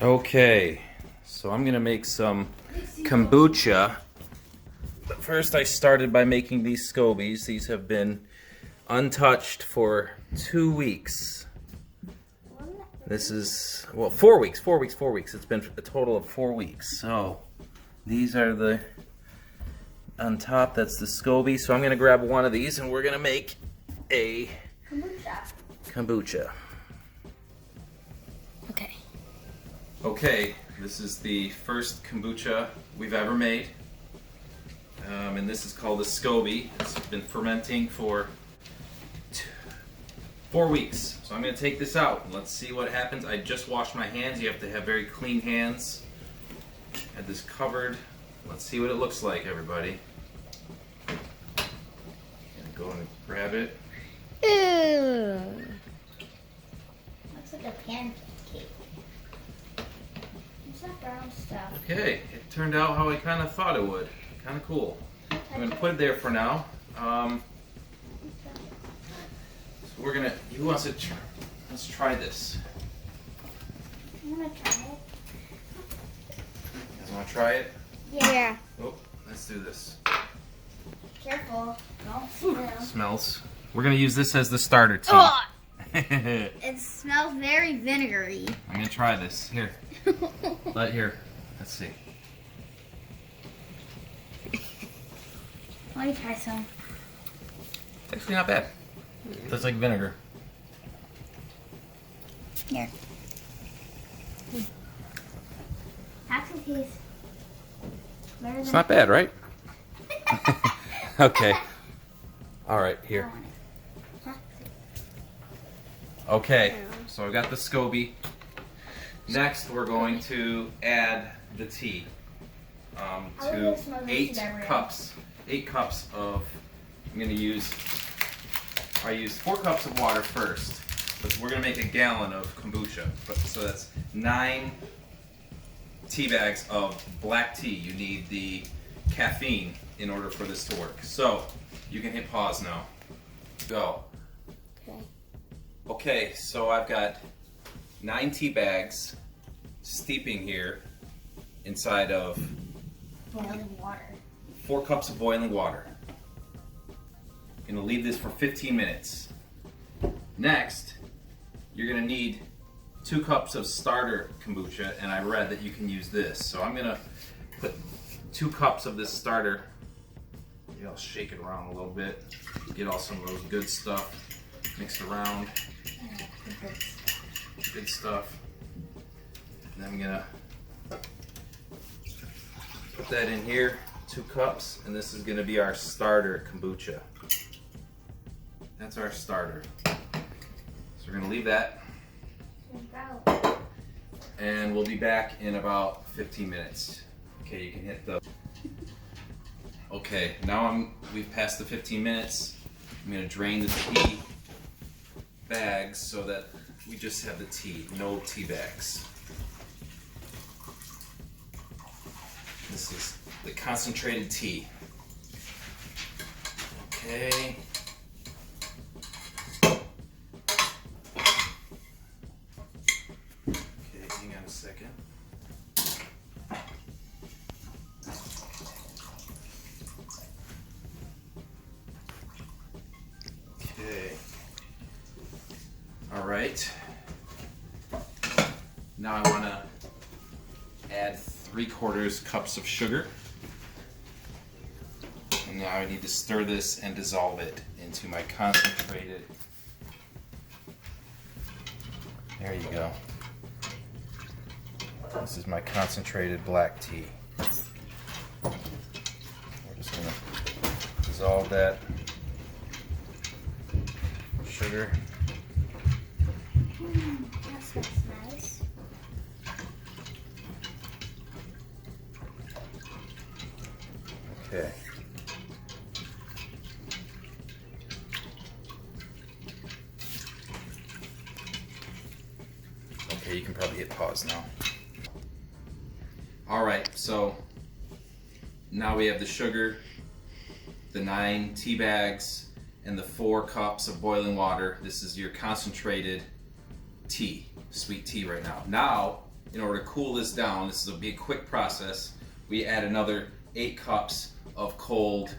Okay, so I'm gonna make some kombucha. But first I started by making these Scobies. These have been untouched for 2 weeks. This is, well, 4 weeks. It's been a total of 4 weeks. So these are the, on top, that's the Scoby. So I'm gonna grab one of these and we're gonna make a kombucha. Okay, this is the first kombucha we've ever made. And this is called a Scoby. It's been fermenting for 4 weeks. So I'm going to take this out and let's see what happens. I just washed my hands. You have to have very clean hands. Had this covered. Let's see what it looks like, everybody. Gonna go and grab it. Ew. Looks like a pancake. It's that brown stuff. Okay, it turned out how I kind of thought it would. Kind of cool. I'm going to put it there for now. So we're going to, who wants to try? Let's try this. I'm going to try it. You guys want to try it? Yeah. Oh, let's do this. Careful. Don't spill. Smells. We're going to use this as the starter tea. Oh! It smells very vinegary. I'm going to try this. Here. Here. Let's see. Let me try some. It's actually not bad. It tastes like vinegar. Here. Actually tastes better than It's not bad, right? Okay. All right, here. Okay, so I got the Scoby. Next, we're going to add the tea to 8 cups. 8 cups of, I'm going to use, I used 4 cups of water first, but we're going to make a gallon of kombucha. So that's 9 tea bags of black tea. You need the caffeine in order for this to work. So you can hit pause now. Go. Okay, so I've got 9 tea bags steeping here inside of boiling water. 4 cups of boiling water. I'm gonna leave this for 15 minutes. Next, you're gonna need 2 cups of starter kombucha, and I read that you can use this. So I'm gonna put 2 cups of this starter. Maybe I'll shake it around a little bit, get all some of those good stuff mixed around. Good stuff. And I'm gonna put that in here, 2 cups, and this is gonna be our starter kombucha. That's our starter. So we're gonna leave that. And we'll be back in about 15 minutes. Okay, you can hit the... Okay, now we've passed the 15 minutes. I'm gonna drain the tea bags so that we just have the tea, no tea bags. This is the concentrated tea. Okay. Okay, hang on a second. Okay. All right. Now I want to add 3/4 cups of sugar. And now I need to stir this and dissolve it into my concentrated. There you go. This is my concentrated black tea. We're just going to dissolve that sugar. That smells nice. Okay. Okay, you can probably hit pause now. Alright, so now we have the sugar, the 9 tea bags, and the 4 cups of boiling water. This is your concentrated tea, sweet tea right now. Now, in order to cool this down, this is a big quick process, we add another 8 cups of cold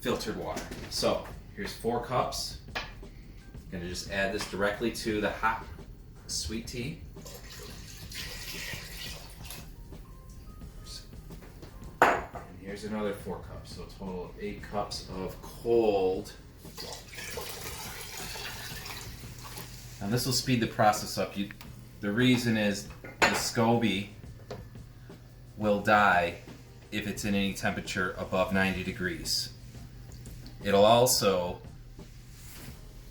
filtered water. So here's 4 cups. I'm gonna just add this directly to the hot sweet tea. And here's another 4 cups, so a total of 8 cups of cold. And this will speed the process up. The reason is the Scoby will die if it's in any temperature above 90 degrees. It'll also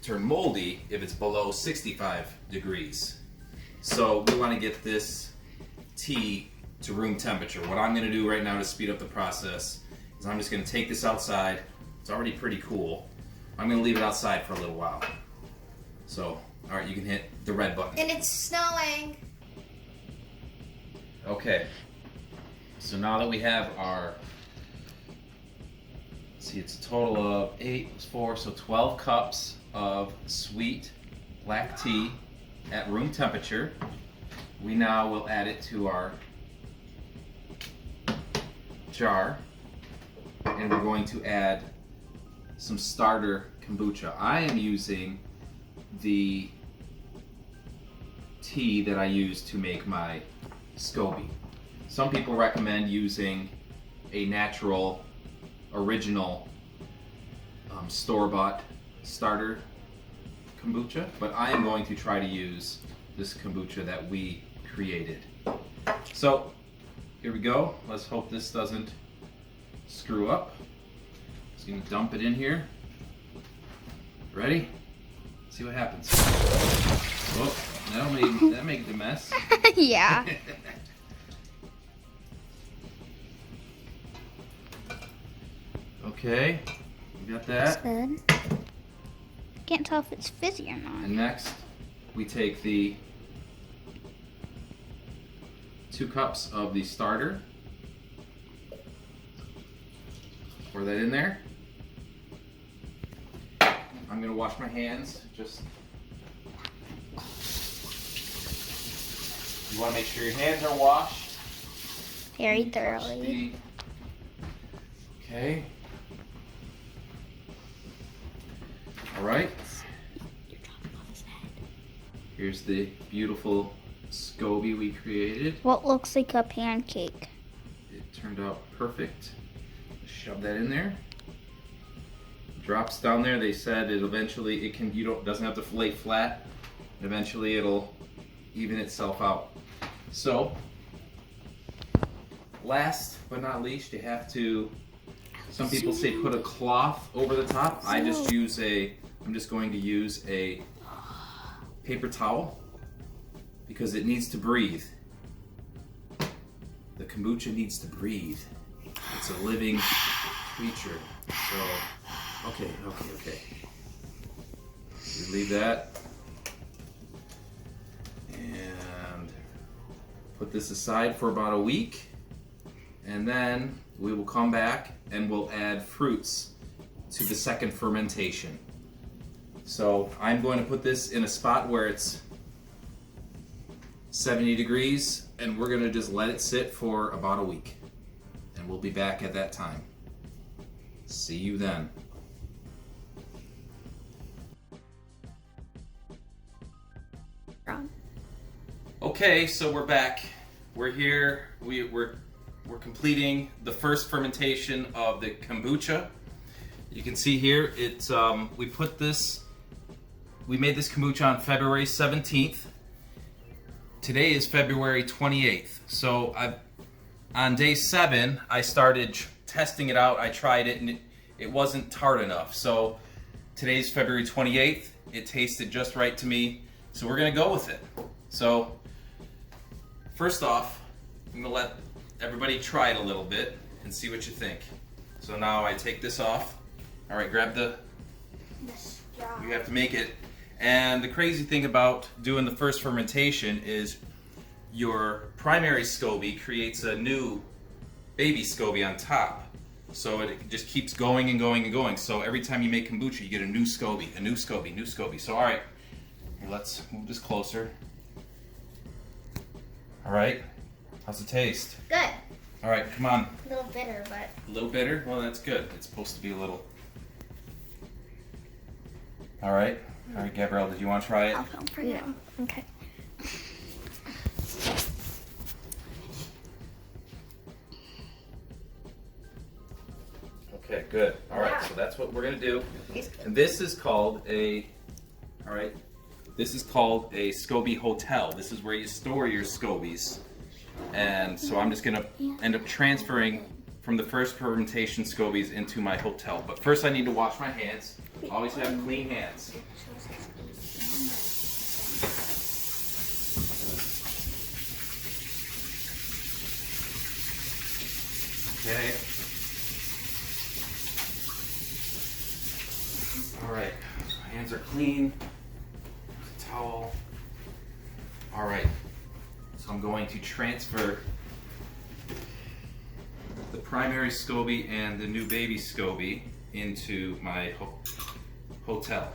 turn moldy if it's below 65 degrees. So we want to get this tea to room temperature. What I'm going to do right now to speed up the process is I'm just going to take this outside. It's already pretty cool. I'm going to leave it outside for a little while. So, alright, you can hit the red button. And it's snowing. Okay. So now that we have our, see, it's a total of 8 plus 4, so 12 cups of sweet black tea at room temperature. We now will add it to our jar, and we're going to add some starter kombucha. I am using the tea that I use to make my Scoby. Some people recommend using a natural, original, store-bought starter kombucha, but I am going to try to use this kombucha that we created. So, here we go. Let's hope this doesn't screw up. Just gonna dump it in here. Ready? See what happens. Oh, that made the mess. Yeah. Okay, we got that. That's good. Can't tell if it's fizzy or not. And next, we take the 2 cups of the starter. Pour that in there. I'm gonna wash my hands. Just, you wanna make sure your hands are washed. Very thoroughly. Okay. All right. Here's the beautiful Scoby we created. What looks like a pancake. It turned out perfect. Shove that in there. Drops down there. They said it eventually doesn't have to lay flat. Eventually it'll even itself out. So last but not least, you have to. Some people say put a cloth over the top. I'm just going to use a paper towel because it needs to breathe. The kombucha needs to breathe. It's a living creature. So, okay. We leave that and put this aside for about a week, and then we will come back and we'll add fruits to the second fermentation. So I'm going to put this in a spot where it's 70 degrees, and we're going to just let it sit for about a week. And we'll be back at that time. See you then. Okay, so we're back. We're here. We're completing the first fermentation of the kombucha. You can see here, we made this kombucha on February 17th. Today is February 28th. So on day 7, I started testing it out. I tried it and it wasn't tart enough. So today's February 28th. It tasted just right to me. So we're gonna go with it. So first off, I'm gonna let everybody try it a little bit and see what you think. So now I take this off. All right, grab the straw. You have to make it. And the crazy thing about doing the first fermentation is your primary Scoby creates a new baby Scoby on top. So it just keeps going and going and going. So every time you make kombucha, you get a new Scoby, a new Scoby, new Scoby. So all right, let's move this closer. All right. How's it taste? Good. All right, come on. A little bitter, but. A little bitter? Well, that's good. It's supposed to be a little. All right. All right, Gabrielle, did you want to try it? I'll film for you. Okay. Okay, good. All right, so that's what we're gonna do. And this is called a, all right, this is called a Scoby hotel. This is where you store your Scobies. And so I'm just gonna end up transferring from the first fermentation Scobies into my hotel. But first I need to wash my hands. Always have clean hands. Okay. All right, my hands are clean. There's a towel. All right, so I'm going to transfer the primary Scoby and the new baby Scoby into my hotel.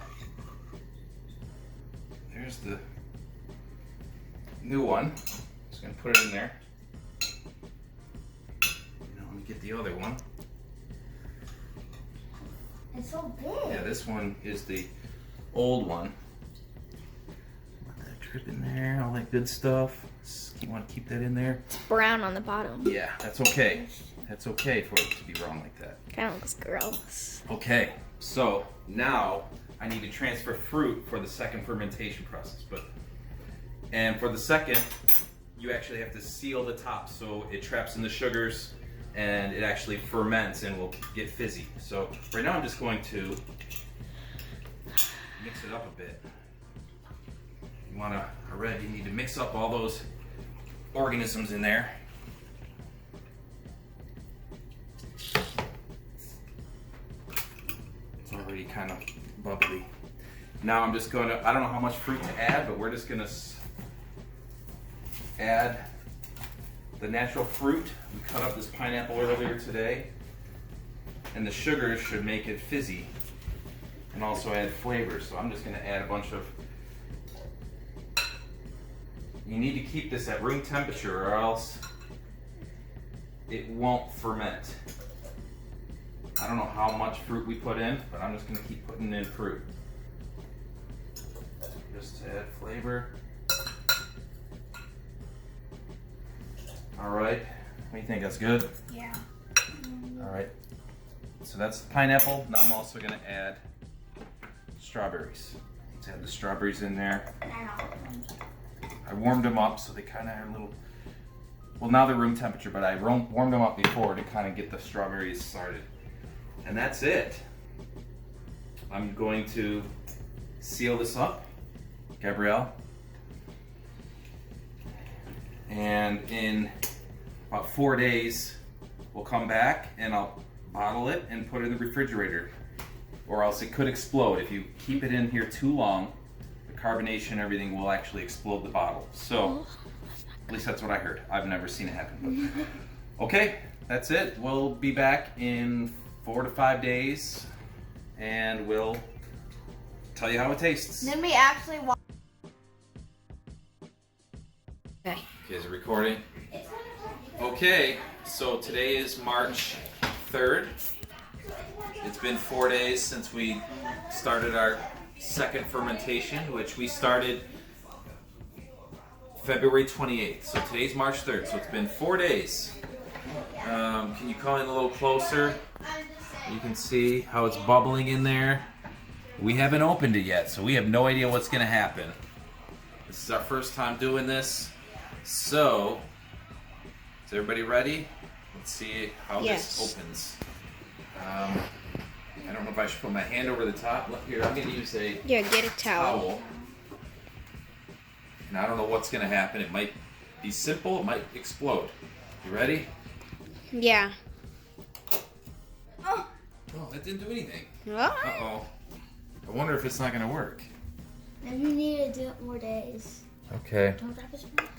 There's the new one. Just gonna put it in there. Now let me get the other one. It's so big. Yeah, this one is the old one. Let that drip in there, all that good stuff. You want to keep that in there? It's brown on the bottom. Yeah, that's okay. That's okay for it to be wrong like that. Kind of looks gross. Okay, so now I need to transfer fruit for the second fermentation process. And for the second, you actually have to seal the top so it traps in the sugars and it actually ferments and will get fizzy. So right now I'm just going to mix it up a bit. You need to mix up all those organisms in there. It's already kind of bubbly. Now I'm just going to, I don't know how much fruit to add, but we're just going to add the natural fruit. We cut up this pineapple earlier today, and the sugars should make it fizzy and also add flavor. So I'm just going to add a bunch of, you need to keep this at room temperature or else it won't ferment. I don't know how much fruit we put in, but I'm just going to keep putting in fruit. Just to add flavor. All right, what do you think? That's good? Yeah. All right, so that's the pineapple. Now I'm also going to add strawberries. Let's add the strawberries in there. I warmed them up so they kind of are a little, well now they're room temperature, but I warmed them up before to kind of get the strawberries started. And that's it. I'm going to seal this up, Gabrielle. And in about 4 days, we'll come back and I'll bottle it and put it in the refrigerator. Or else it could explode. If you keep it in here too long, the carbonation and everything will actually explode the bottle. So, at least that's what I heard. I've never seen it happen. But. Okay, that's it. We'll be back in 4 to 5 days and we'll tell you how it tastes. Then we actually watch. Okay. Okay, is it recording? Okay, so today is March 3rd. It's been 4 days since we started our second fermentation, which we started February 28th. So today's March 3rd, so it's been 4 days. Can you come in a little closer? You can see how it's bubbling in there. We haven't opened it yet, so we have no idea what's going to happen. This is our first time doing this. So, is everybody ready? Let's see how this opens. I don't know if I should put my hand over the top. Look here, I'm going to use a Get a towel. And I don't know what's going to happen. It might be simple, it might explode. You ready? Yeah. Oh. Oh, that didn't do anything. What? Uh-oh. I wonder if it's not going to work. Then you need to do it more days. Okay. Don't wrap it around.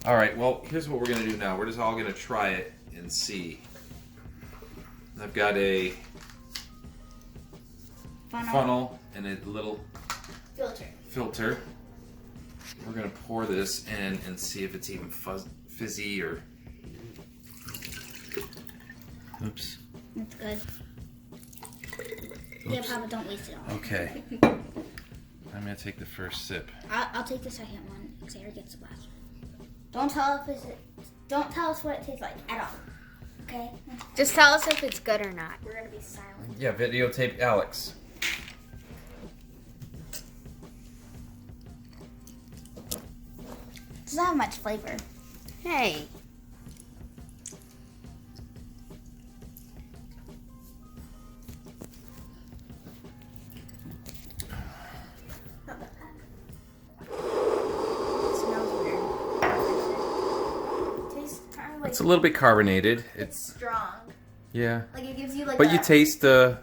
All right, well, here's what we're going to do now. We're just all going to try it and see. I've got a funnel and a little Filter. filter. We're going to pour this in and see if it's even fizzy or... Oops. That's good. Yeah, Papa, don't waste it all. Okay. I'm gonna take the first sip. I'll take the second one. Sarah gets the last one. Don't tell us what it tastes like at all. Okay? Just tell us if it's good or not. We're gonna be silent. Yeah, videotape Alex. It doesn't have much flavor. Hey. It's a little bit carbonated. It's strong. Yeah. Like it gives you like. But you can taste the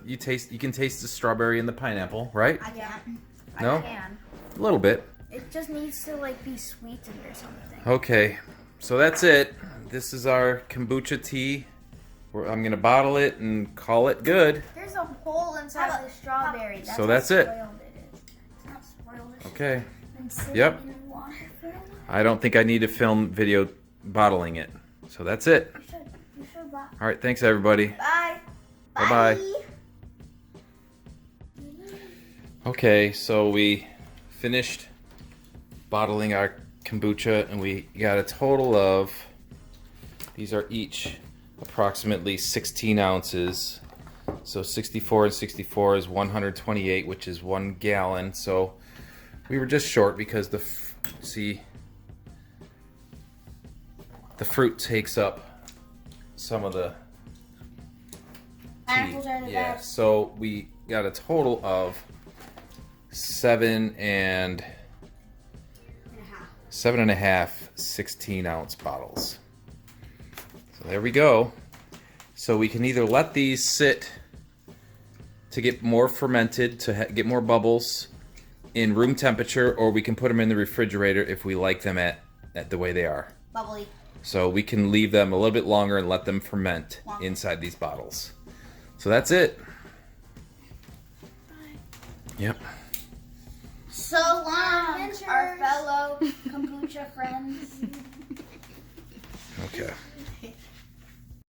strawberry and the pineapple, right? I can't. No? I can. A little bit. It just needs to like be sweetened or something. Okay, so that's it. This is our kombucha tea. I'm gonna bottle it and call it good. There's a hole inside the strawberry. So that's it. It's not spoiled. Okay. Yep. I don't think I need to film video bottling it. So that's it. You should. All right, thanks everybody. Bye. Bye-bye. Okay, so we finished bottling our kombucha and we got a total of, these are each approximately 16 ounces. So 64 and 64 is 128, which is 1 gallon. So we were just short because the fruit takes up some of the Apples are the yeah, best. so we got a total of 7.5 16-ounce bottles. So there we go. So we can either let these sit to get more fermented, to get more bubbles in room temperature, or we can put them in the refrigerator if we like them at the way they are. Bubbly. So we can leave them a little bit longer and let them ferment inside these bottles. So that's it. Bye. Yep. So long, our fellow kombucha friends. Okay.